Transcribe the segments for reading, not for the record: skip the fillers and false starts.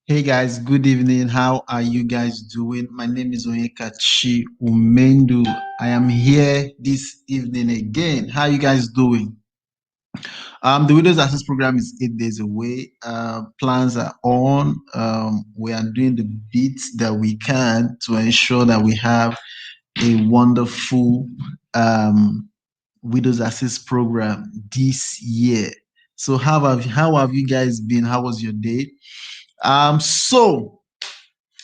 Hey guys, good evening. How are you guys doing? My name is Onyekachi Umendu. I am here this evening again. How are you guys doing? The Widows Access Program is 8 days away. Plans are on. We are doing the bits that we can to ensure that we have a wonderful Widows Access Program this year. So how have you guys been? How was your day? So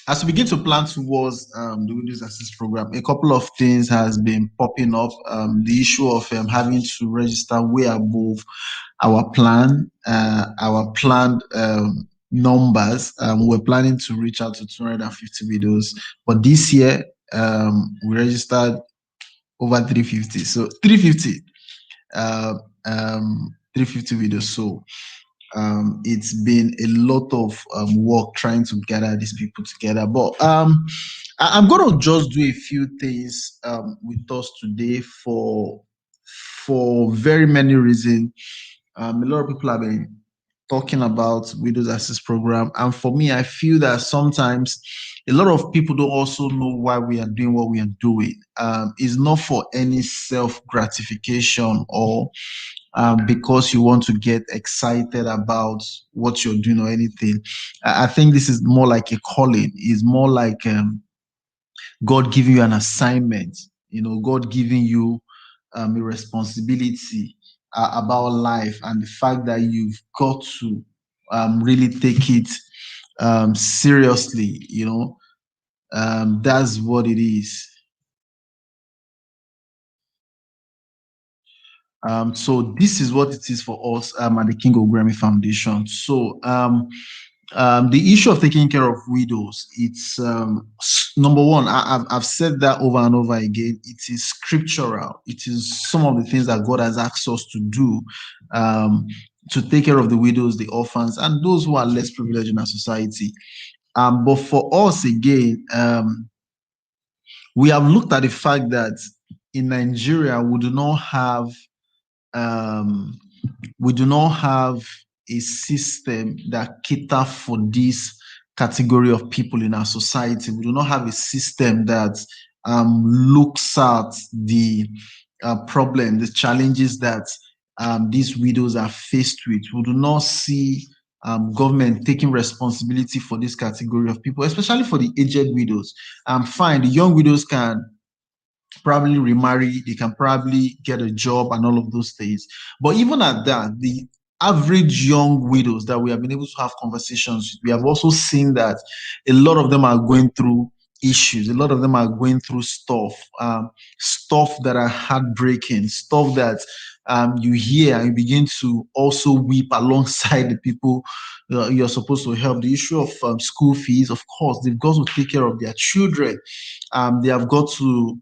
as we begin to plan towards the Widows Assist program, a couple of things has been popping up. The issue of having to register way above our planned numbers. We're planning to reach out to 250 videos, but this year we registered over 350. So 350, uh, 350 videos. So it's been a lot of work trying to gather these people together. But I'm going to just do a few things with us today for very many reasons. A lot of people have been talking about Widows Assist Program, and for me, I feel that sometimes a lot of people don't also know why we are doing what we are doing. It's not for any self gratification or because you want to get excited about what you're doing or anything. I think this is more like a calling. It's more like God giving you an assignment. God giving you a responsibility about life, and the fact that you've got to really take it seriously. That's what it is. So this is what it is for us at the King of Grammy Foundation. So the issue of taking care of widows, it's number one. I've said that over and over again. It is scriptural. It is some of the things that God has asked us to do, to take care of the widows, the orphans, and those who are less privileged in our society. But for us again, we have looked at the fact that in Nigeria um, we do not have a system that cater for this category of people in our society. We do not have a system that looks at the problem, the challenges that these widows are faced with. We do not see government taking responsibility for this category of people, especially for the aged widows. Fine, the young widows can probably remarry, they can probably get a job and all of those things. But even at that, the average young widows that we have been able to have conversations with, we have also seen that a lot of them are going through issues. A lot of them are going through stuff that are heartbreaking, stuff that you hear and you begin to also weep alongside the people you're supposed to help. The issue of school fees, of course, they've got to take care of their children. They have got to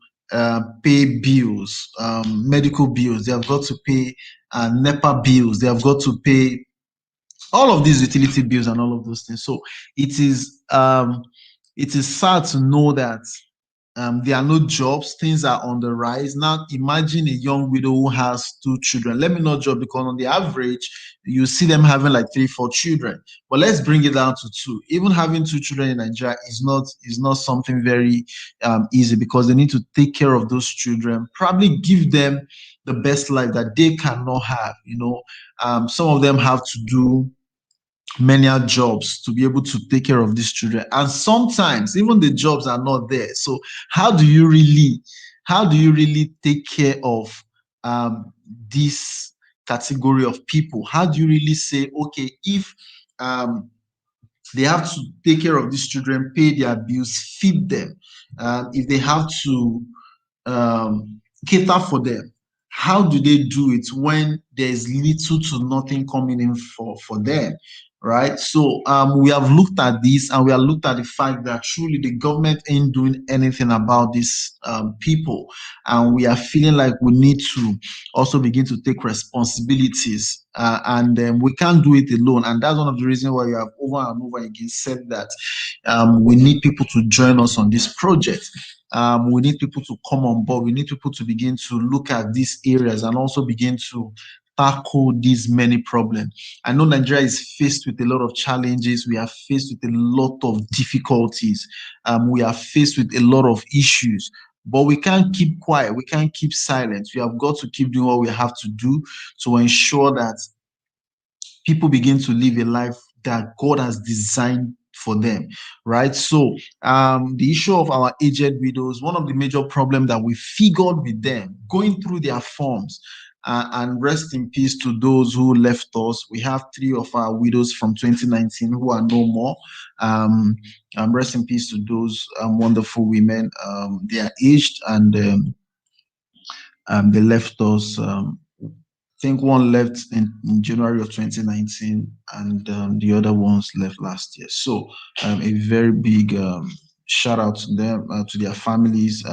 pay bills, medical bills. They have got to pay NEPA bills. They have got to pay all of these utility bills and all of those things. So it is sad to know that there are no jobs, things are on the rise. Now imagine a young widow who has two children. Let me not joke, because on the average you see them having like 3 4 children, but let's bring it down to two. Even having two children in Nigeria is not something very easy, because they need to take care of those children, probably give them the best life that they cannot have. Some of them have to do menial jobs to be able to take care of these children, and sometimes even the jobs are not there. So how do you really take care of this category of people? How do you really say, okay, if um, they have to take care of these children, pay their bills, feed them, if they have to cater for them, how do they do it when there's little to nothing coming in for them, right? So we have looked at this, and we have looked at the fact that truly the government ain't doing anything about these people, and we are feeling like we need to also begin to take responsibilities, and we can't do it alone. And that's one of the reasons why we have over and over again said that we need people to join us on this project. We need people to come on board. We need people to begin to look at these areas and also begin to tackle these many problems. I know Nigeria is faced with a lot of challenges. We are faced with a lot of difficulties. We are faced with a lot of issues. But we can't keep quiet. We can't keep silent. We have got to keep doing what we have to do to ensure that people begin to live a life that God has designed for them, right? So the issue of our aged widows, one of the major problems that we figured with them, going through their forms, and rest in peace to those who left us. We have 3 of our widows from 2019 who are no more. Rest in peace to those wonderful women. They are aged and they left us. I think one left in January of 2019, and the other ones left last year. So a very big shout out to them, to their families.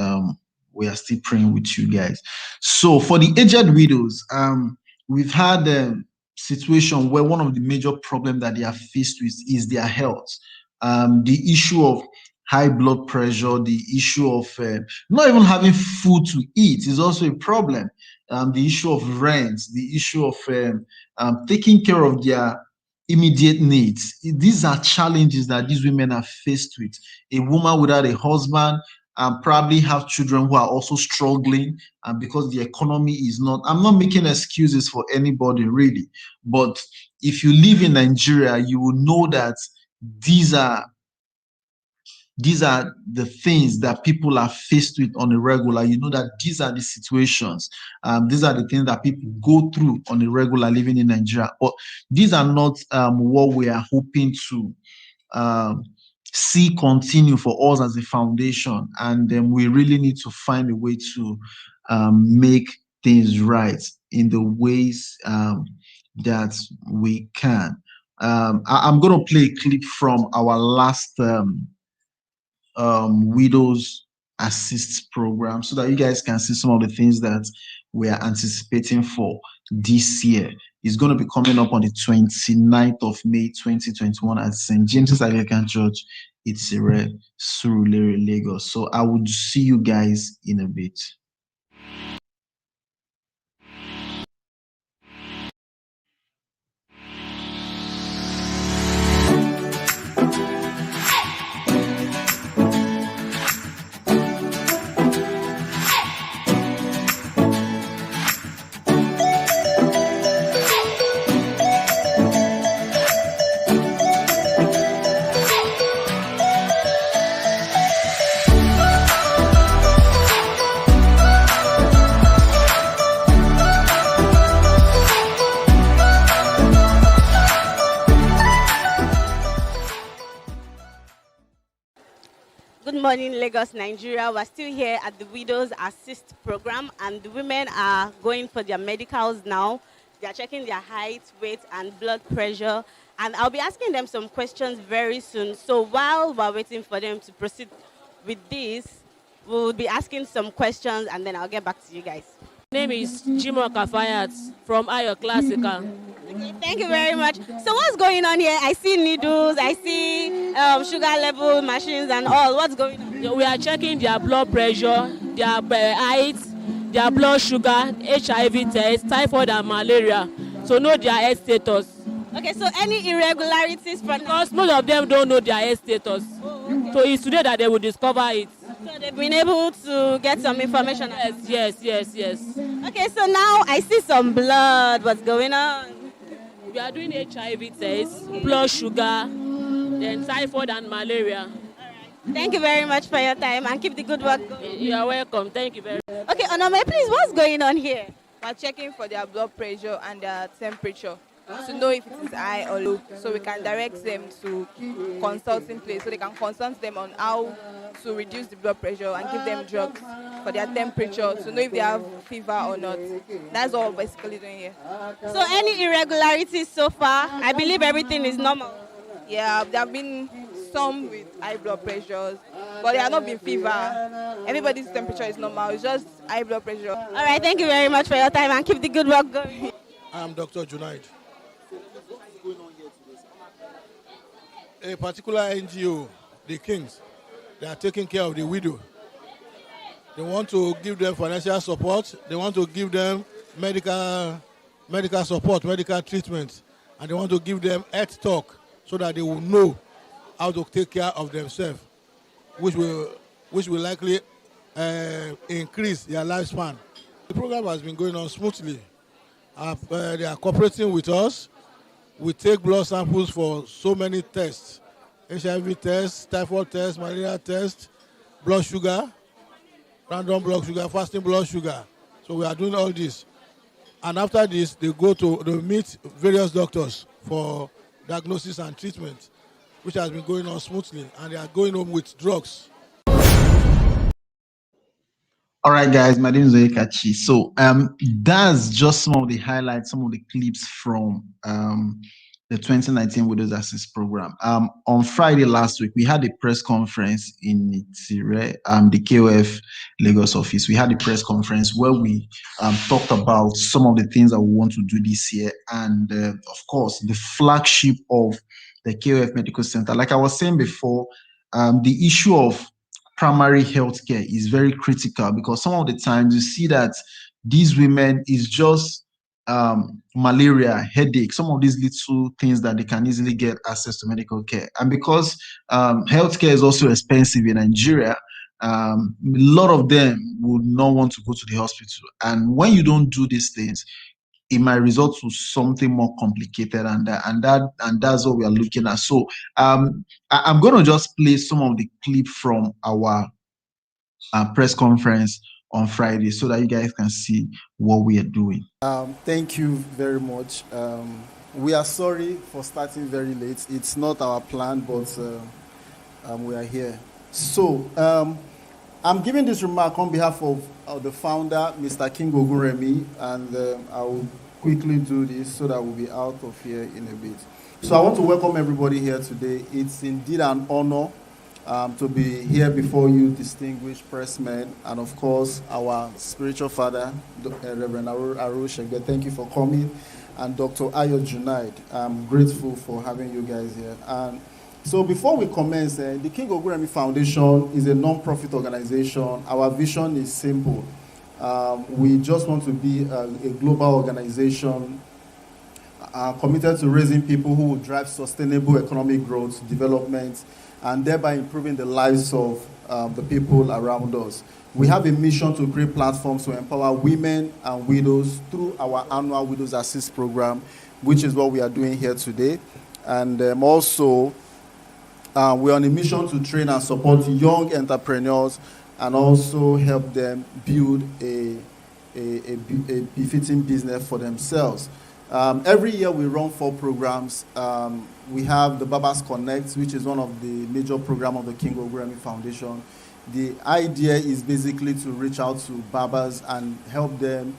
We are still praying with you guys. So for the aged widows, we've had a situation where one of the major problems that they are faced with is their health. The issue of high blood pressure, the issue of not even having food to eat is also a problem. The issue of rent, the issue of taking care of their immediate needs. These are challenges that these women are faced with. A woman without a husband probably have children who are also struggling, because the economy is not. I'm not making excuses for anybody really, but if you live in Nigeria, you will know that these are the things that people are faced with on a regular. You know that these are the situations. These are the things that people go through on a regular living in Nigeria. But these are not what we are hoping to see continue for us as a foundation. And then we really need to find a way to make things right in the ways that we can. I'm going to play a clip from our last widows assist program so that you guys can see some of the things that we are anticipating for this year. It's going to be coming up on the 29th of May 2021 at St. James's Anglican Church, Itirẹ, Surulere, Lagos. So I will see you guys in a bit. Good morning, Lagos, Nigeria. We're still here at the Widows Assist program, and the women are going for their medicals now. They're checking their height, weight, and blood pressure. And I'll be asking them some questions very soon. So while we're waiting for them to proceed with this, we'll be asking some questions, and then I'll get back to you guys. My name is Jimo Kafayat from Ayo Classical. Okay, thank you very much. So what's going on here? I see needles, I see sugar level machines and all. What's going on? We are checking their blood pressure, their height, their blood sugar, HIV test, typhoid and malaria. So know their health status. Okay, so any irregularities from... Because most of them don't know their health status. Oh, okay. So it's today that they will discover it. So they've been able to get some information? Yes. Okay, so now I see some blood. What's going on? We are doing HIV tests, blood sugar, then typhoid and malaria. All right. Thank you very much for your time and keep the good work going. You are welcome. Thank you very much. Okay, Onome, please, what's going on here? We're checking for their blood pressure and their temperature to know if it is high or low, so we can direct them to consulting place, so they can consult them on how to reduce the blood pressure and give them drugs for their temperature to know if they have fever or not. That's all we're basically doing here. So any irregularities so far? I believe everything is normal. Yeah, there have been some with high blood pressures, but there have not been fever. Everybody's temperature is normal, it's just high blood pressure. All right, thank you very much for your time and keep the good work going. I'm Dr. Junaid. A particular NGO, the Kings, they are taking care of the widow. They want to give them financial support. They want to give them medical medical support, medical treatment, and they want to give them health talk so that they will know how to take care of themselves, which will likely increase their lifespan. The program has been going on smoothly. They are cooperating with us. We take blood samples for so many tests: HIV tests, typhoid tests, malaria tests, blood sugar, random blood sugar, fasting blood sugar. So we are doing all this. And after this, they meet various doctors for diagnosis and treatment, which has been going on smoothly, and they are going home with drugs. All right, guys, my name is Oyekachi. So that's just some of the highlights, some of the clips from the 2019 Widows Assist Program. On Friday last week, we had a press conference in Itire, the KOF Lagos office. We had a press conference where we talked about some of the things that we want to do this year, and of course, the flagship of the KOF Medical Center. Like I was saying before, the issue of primary health care is very critical, because some of the times you see that these women is just malaria, headache, some of these little things that they can easily get access to medical care. And because healthcare is also expensive in Nigeria, a lot of them would not want to go to the hospital. And when you don't do these things, it might result to something more complicated, and that's what we are looking at. So I'm going to just play some of the clip from our press conference on Friday so that you guys can see what we are doing. Thank you very much. We are sorry for starting very late. It's not our plan, but we are here. So I'm giving this remark on behalf of the founder, Mr. King Ogunremi, and I will quickly do this so that we'll be out of here in a bit. So I want to welcome everybody here today. It's indeed an honor to be here before you, distinguished pressmen, and of course, our spiritual father, Reverend Arushegbe. Thank you for coming. And Dr. Ayo Junaid, I'm grateful for having you guys here. And so before we commence, the King Ogunremi Foundation is a non-profit organization. Our vision is simple. We just want to be a global organization committed to raising people who will drive sustainable economic growth, development, and thereby improving the lives of the people around us. We have a mission to create platforms to empower women and widows through our annual Widows Assist Program, which is what we are doing here today. And also, we're on a mission to train and support young entrepreneurs and also help them build a befitting business for themselves. Every year we run 4 programs. We have the Babas Connect, which is one of the major programs of the King Ogunremi Foundation. The idea is basically to reach out to barbers and help them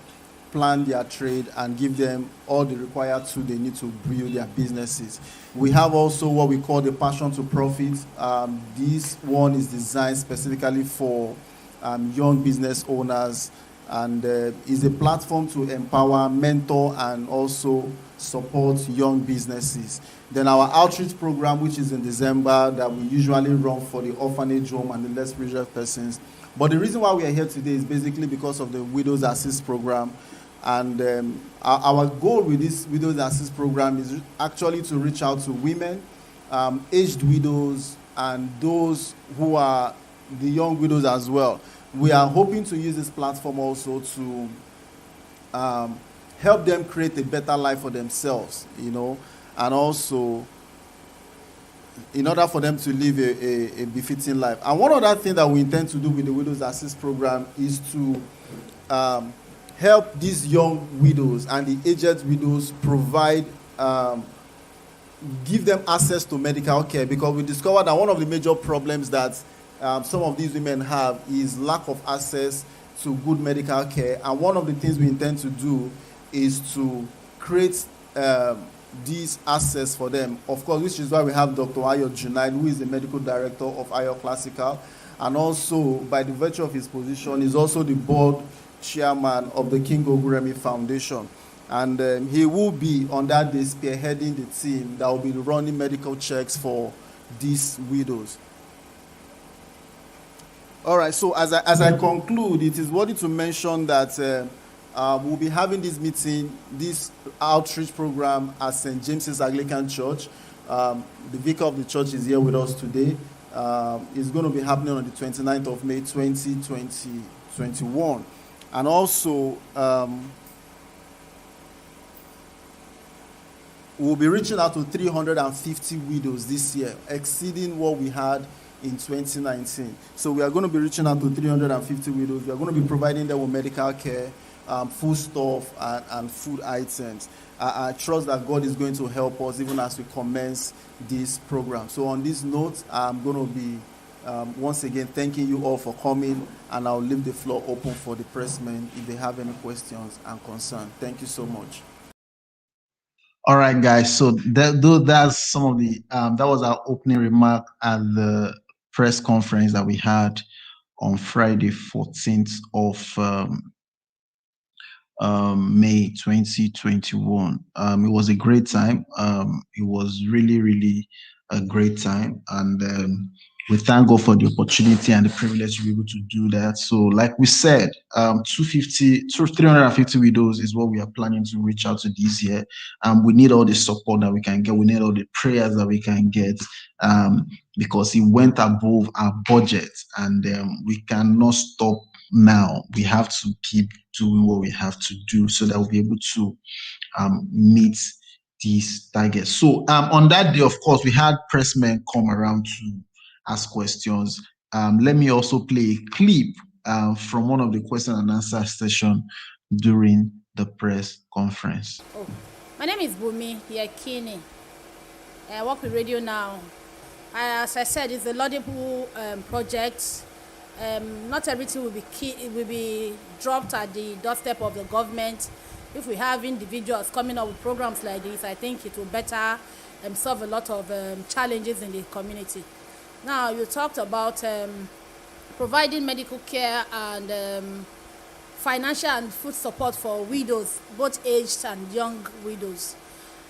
plan their trade and give them all the required tools they need to build their businesses. We have also what we call the Passion to Profit. This one is designed specifically for young business owners, and is a platform to empower, mentor, and also support young businesses. Then our outreach program, which is in December, that we usually run for the orphanage home and the less privileged persons. But the reason why we are here today is basically because of the Widows Assist Program. And our goal with this Widows Assist Program is actually to reach out to women, aged widows, and those who are the young widows as well. We are hoping to use this platform also to help them create a better life for themselves, you know, and also in order for them to live a befitting life. And one other thing that we intend to do with the Widows Assist Program is to help these young widows and the aged widows provide, give them access to medical care, because we discovered that one of the major problems that some of these women have is lack of access to good medical care. And one of the things we intend to do is to create these access for them, of course, which is why we have Dr. Ayo Junaid, who is the medical director of Ayo Classical, and also by the virtue of his position is also the board chairman of the King Ogunremi Foundation. And he will be on that day spearheading the team that will be running medical checks for these widows. All right, so as I conclude, it is worthy to mention that We'll be having this meeting, this outreach program at St. James's Anglican Church. The vicar of the church is here with us today. It's going to be happening on the 29th of May 2021. And also, we'll be reaching out to 350 widows this year, exceeding what we had in 2019. So we are going to be reaching out to 350 widows. We are going to be providing them with medical care, food stuff, and food items. I trust that God is going to help us even as we commence this program. So on this note, I'm going to be once again thanking you all for coming, and I'll leave the floor open for the pressmen if they have any questions and concerns. Thank you so much. All right, guys. So that's some of the that was our opening remark at the press conference that we had on Friday, 14th of May 2021. It was a great time. It was really, really a great time, and we thank God for the opportunity and the privilege to be able to do that. So, like we said, 350 widows is what we are planning to reach out to this year. We need all the support that we can get. We need all the prayers that we can get, because it went above our budget, and we cannot stop now. We have to keep doing what we have to do so that we'll be able to meet these targets. So on that day, of course, we had pressmen come around to ask questions. Let me also play a clip from one of the question and answer session during the press conference. My name is Bumi Yakini. I work with Radio Now. As I said, it's a laudable project. Not everything will be dropped at the doorstep of the government. If we have individuals coming up with programs like this, I think it will better solve a lot of challenges in the community. Now, you talked about providing medical care and financial and food support for widows, both aged and young widows.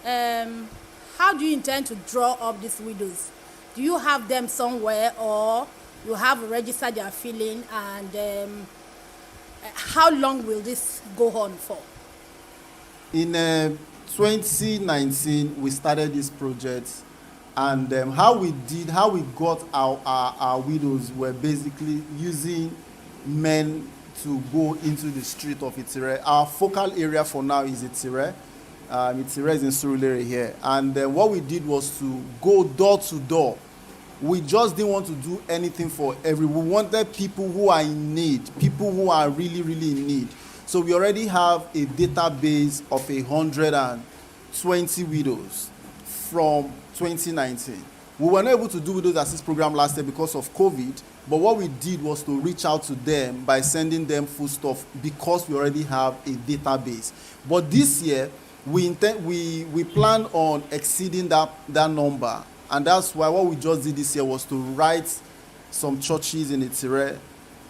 How do you intend to draw up these widows? Do you have them somewhere, or you have registered their filling, and how long will this go on for? In 2019, we started this project, and how we got our widows were basically using men to go into the street of Itire. Our focal area for now is Itire. Itire is in Surulere here, and what we did was to go door to door. We just didn't want to do anything for everyone. We wanted people who are in need, people who are really, really in need. So we already have a database of 120 widows from 2019. We were not able to do widows assist program last year because of COVID, but what we did was to reach out to them by sending them food stuff because we already have a database. But this year, we plan on exceeding that number. And that's why what we just did this year was to write some churches in Itire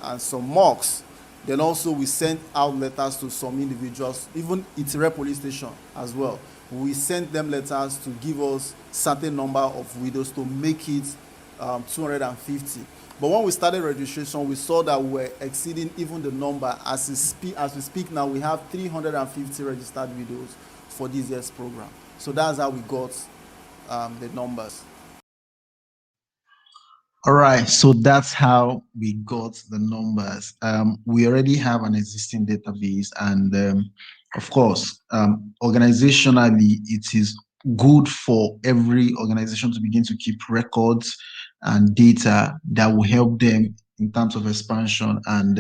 and some mosques. Then also we sent out letters to some individuals, even Itire police station as well. We sent them letters to give us certain number of widows to make it 250. But when we started registration, we saw that we were exceeding even the number. As we speak now, we have 350 registered widows for this year's program. So that's how we got the numbers. All right, so that's how we got the numbers. We already have an existing database, and of course, organizationally, it is good for every organization to begin to keep records and data that will help them in terms of expansion and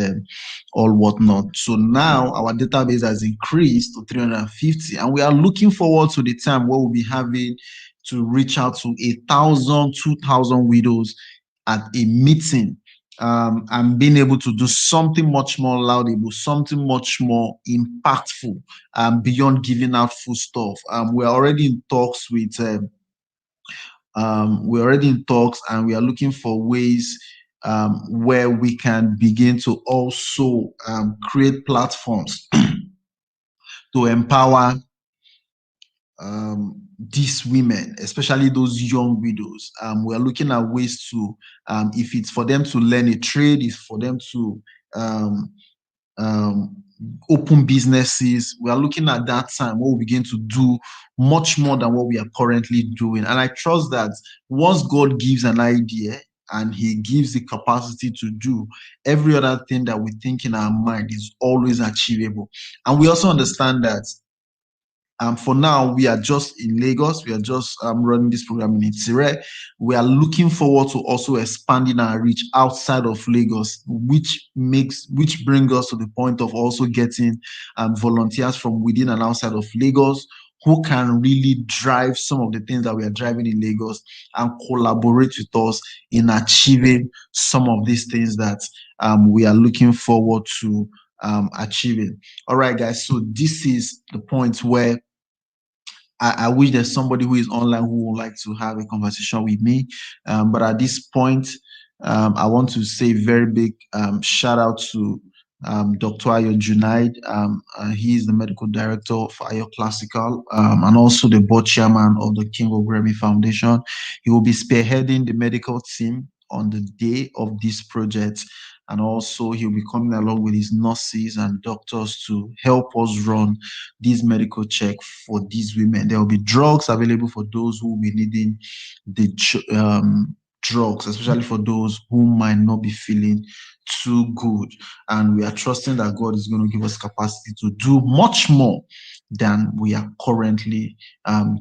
all whatnot. So now our database has increased to 350, and we are looking forward to the time where we'll be having to reach out to 1,000, 2,000 widows at a meeting, and being able to do something much more laudable, something much more impactful, beyond giving out food stuff. We're already in talks and we are looking for ways where we can begin to also create platforms to empower these women, especially those young widows. We are looking at ways to, if it's for them to learn a trade, if for them to open businesses. We are looking at that time we'll begin to do much more than what we are currently doing. And I trust that once God gives an idea and he gives the capacity to do, every other thing that we think in our mind is always achievable. And we also understand that for now, we are just in Lagos. We are just running this program in Itire. We are looking forward to also expanding our reach outside of Lagos, which brings us to the point of also getting volunteers from within and outside of Lagos who can really drive some of the things that we are driving in Lagos and collaborate with us in achieving some of these things that we are looking forward to achieving. All right, guys. So this is the point where I wish there's somebody who is online who would like to have a conversation with me. But at this point, I want to say a very big shout out to Dr. Ayo Junaid. He is the medical director for Ayo Classical and also the board chairman of the King Oguremi Foundation. He will be spearheading the medical team on the day of this project. And also he'll be coming along with his nurses and doctors to help us run this medical check for these women. There will be drugs available for those who will be needing the drugs, especially for those who might not be feeling too good. And we are trusting that God is going to give us capacity to do much more than we are currently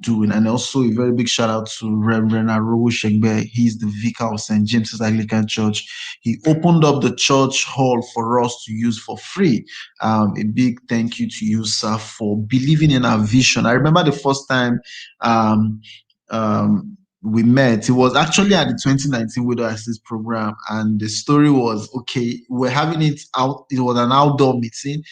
doing. And also a very big shout out to Reverend Arowo Shegbe. He's the vicar of St. James's Anglican Church. He opened up the church hall for us to use for free. A big thank you to you, sir, for believing in our vision. I remember the first time we met. It was actually at the 2019 Widow Assist program, and the story was okay. We're having it out. It was an outdoor meeting.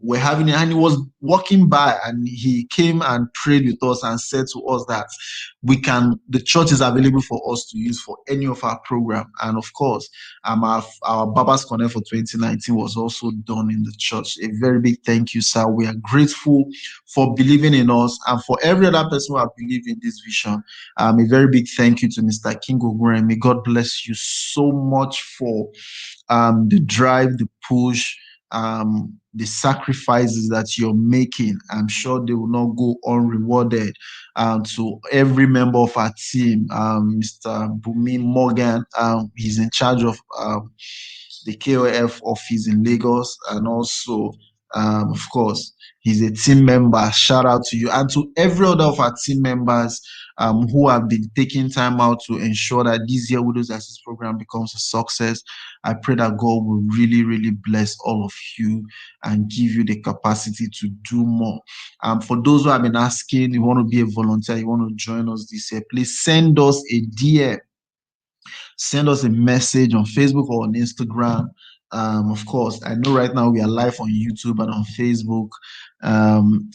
We're having it, and he was walking by, and he came and prayed with us and said to us that the church is available for us to use for any of our program. And of course, our Baba's Connect for 2019 was also done in the church. A very big thank you, sir. We are grateful for believing in us and for every other person who have believed in this vision. A very big thank you to Mr. King Oguremi. God bless you so much for the drive, the push, the sacrifices that you're making. I'm sure they will not go unrewarded. To every member of our team, Mr. Bumi Morgan, he's in charge of the KOF office in Lagos, and also, of course, he's a team member. Shout out to you and to every other of our team members who have been taking time out to ensure that this year Widows Assist program becomes a success. I pray that God will really, really bless all of you and give you the capacity to do more. For those who have been asking, you want to be a volunteer, you want to join us this year, please send us a DM. Send us a message on Facebook or on Instagram. Of course, I know right now we are live on YouTube and on Facebook.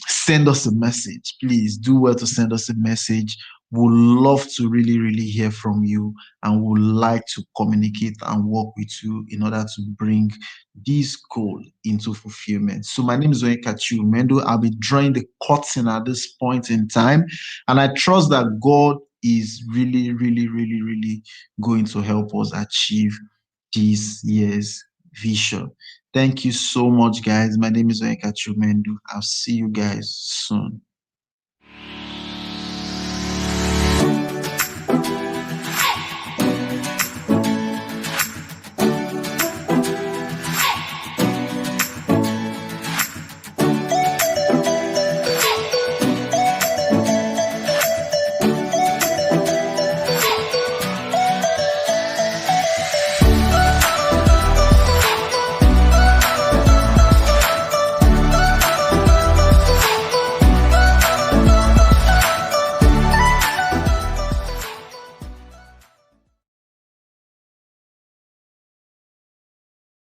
Send us a message. Please do well to send us a message. We'd love to really, really hear from you, and would like to communicate and work with you in order to bring this goal into fulfillment. So my name is Onyekachi Umendo. I'll be drawing the curtain at this point in time, and I trust that God is really, really, really, really going to help us achieve this year's vision. Thank you so much, guys. My name is Onyekachi Umendo. I'll see you guys soon.